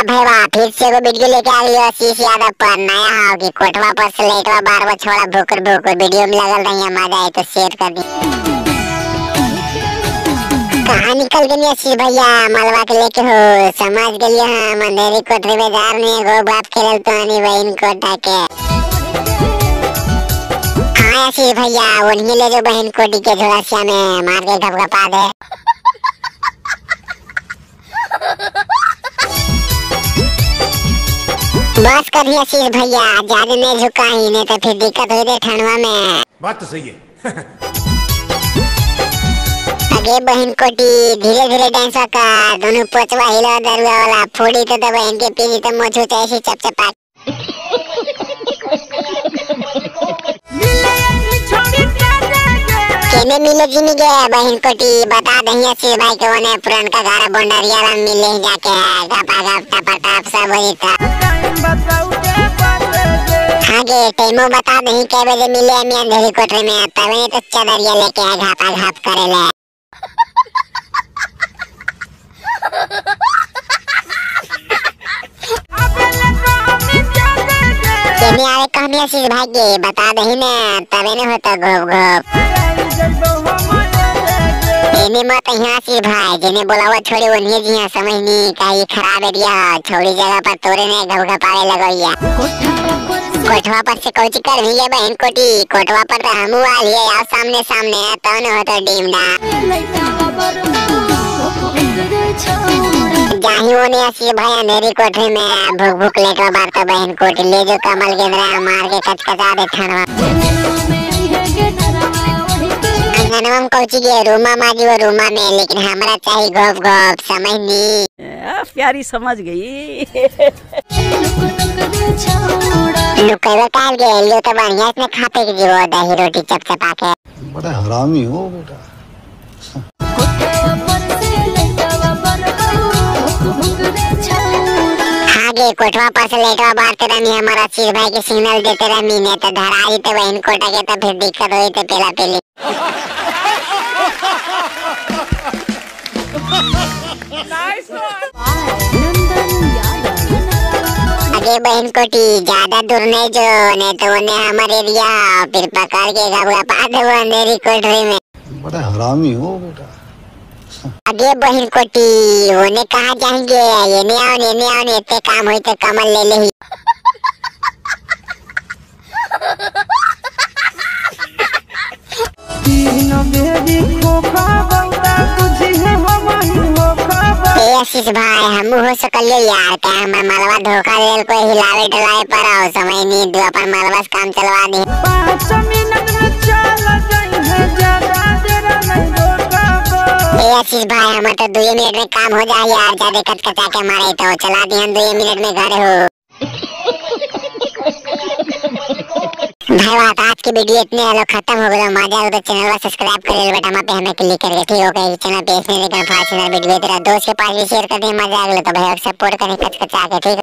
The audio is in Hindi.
भाई वाह, फिर से वो वीडियो लेके आ गई आशीष यादव पर नया हाव की कोटवा पर से लेटवा बार बार छोड़ा भूकर भूकर वीडियो में लगल रही है। मजा आए तो शेयर कर दी। कहाँ निकल गई आशीष भैया मलवा के लेके हो, समझ गई हम अंधेरी कोठरी में जा रहे हैं। गो बाप खेल तो आनी बहन कोटा के। हाँ आशीष भैया उन्हीं ले जो बहन कोटी के झोलासिया में मार के घपघपा दे। बस करिए आशीष भैया, ज्यादा नहीं झुका ही, नहीं तो फिर दिक्कत हो जाए ठंडवा में। बात तो सही है। आगे बहन कोटी धीरे धीरे डांस का, दोनों पोचवा हिला दरुआ वाला फोड़ी तो बहन के पीली तो मोछू तो ऐसी चपचपा। केने मिले जिनी गए बहन कोटी बता दही आशीष भाई के वने पुरान का घर बोंडरिया में मिले जाके गपा गप टपा टप सब होई था। आगे टाइमो बता दही के बजे मिले हम अंधेरी कोठरी में, तभी तो चदरिया लेके घापा घाप करेले। केने आवे कहनी आशीष भाई के बता दही ने, तभी ने होता घोप घोप। एने मत यहाँ आशीष भाई जिन्हें बुलावा छोड़े उन्हें जी हाँ समझनी कहीं खराब एरिया छोड़ी जगह पर तोरे ने घपघपावे लगोइया। कोठवा पर से कोची कर भी है बहन कोटी, कोठवा पर तो हमू आ लिए यार सामने सामने तो न हो तो डीमडा। जाही वो ने आशीष भाई अंधेरी कोठरी में भूख भूख लेकर बार तो बहन कोटी ले जो कमल के अंदर मार के कचकचा दे ठंडवा। अंगनवा कोची के रूमा माजी वो रूमा में, लेकिन हमरा चाहिए घोप घोप समझनी। प्यारी समझ गई। लुकेवा काल के लियो तो बढ़िया इसने खाते की जीवो दही रोटी चपचपा के। बड़ा हरामी हो बेटा। आगे कोठवा पर से लेटवा बात कर रही हमारा आशीष भाई के सिग्नल देते रही ने तो धराई तो बहन कोटा के तो फिर दिक्कत हुई तो पेला पेली। आगे बहन कोटी ज्यादा दूर नहीं जो, नहीं तो उन्हें हमारे एरिया फिर पकड़ के घपघपा दे वो अंधेरी कोठरी में। बड़ा हरामी हो बेटा। आगे बहन कोटी उन्हें कहाँ जाएंगे, ये नहीं आओ नहीं इतने काम हुई तो कमल ले ले ही। आशीष भाई हम हो सकलियो यार क्या हमार मलवा धोखा लेल कोई हिलावे डलावे पर आओ समय नहीं दो अपन मलवा से काम चलवा दे। 5 मिनट में चल जाई है ज्यादा देर नहीं रोका। आशीष भाई हमार तो 2 मिनट में काम हो जाए यार, ज्यादा कचकचा के मारे तो चला दी हम 2 मिनट में घर हो। भाई बात आज की वीडियो इतने हेलो खत्म हो गया। मजा आया तो चैनल को सब्सक्राइब कर ले बेटा, वहाँ पे हमें क्लिक करके ठीक हो गया। चैनल पे इसने लेकर फास्ट वीडियो तेरा दोस्त के पास भी शेयर कर दे। मजा आ गया तो भाई सपोर्ट करें कचकचा के ठीक।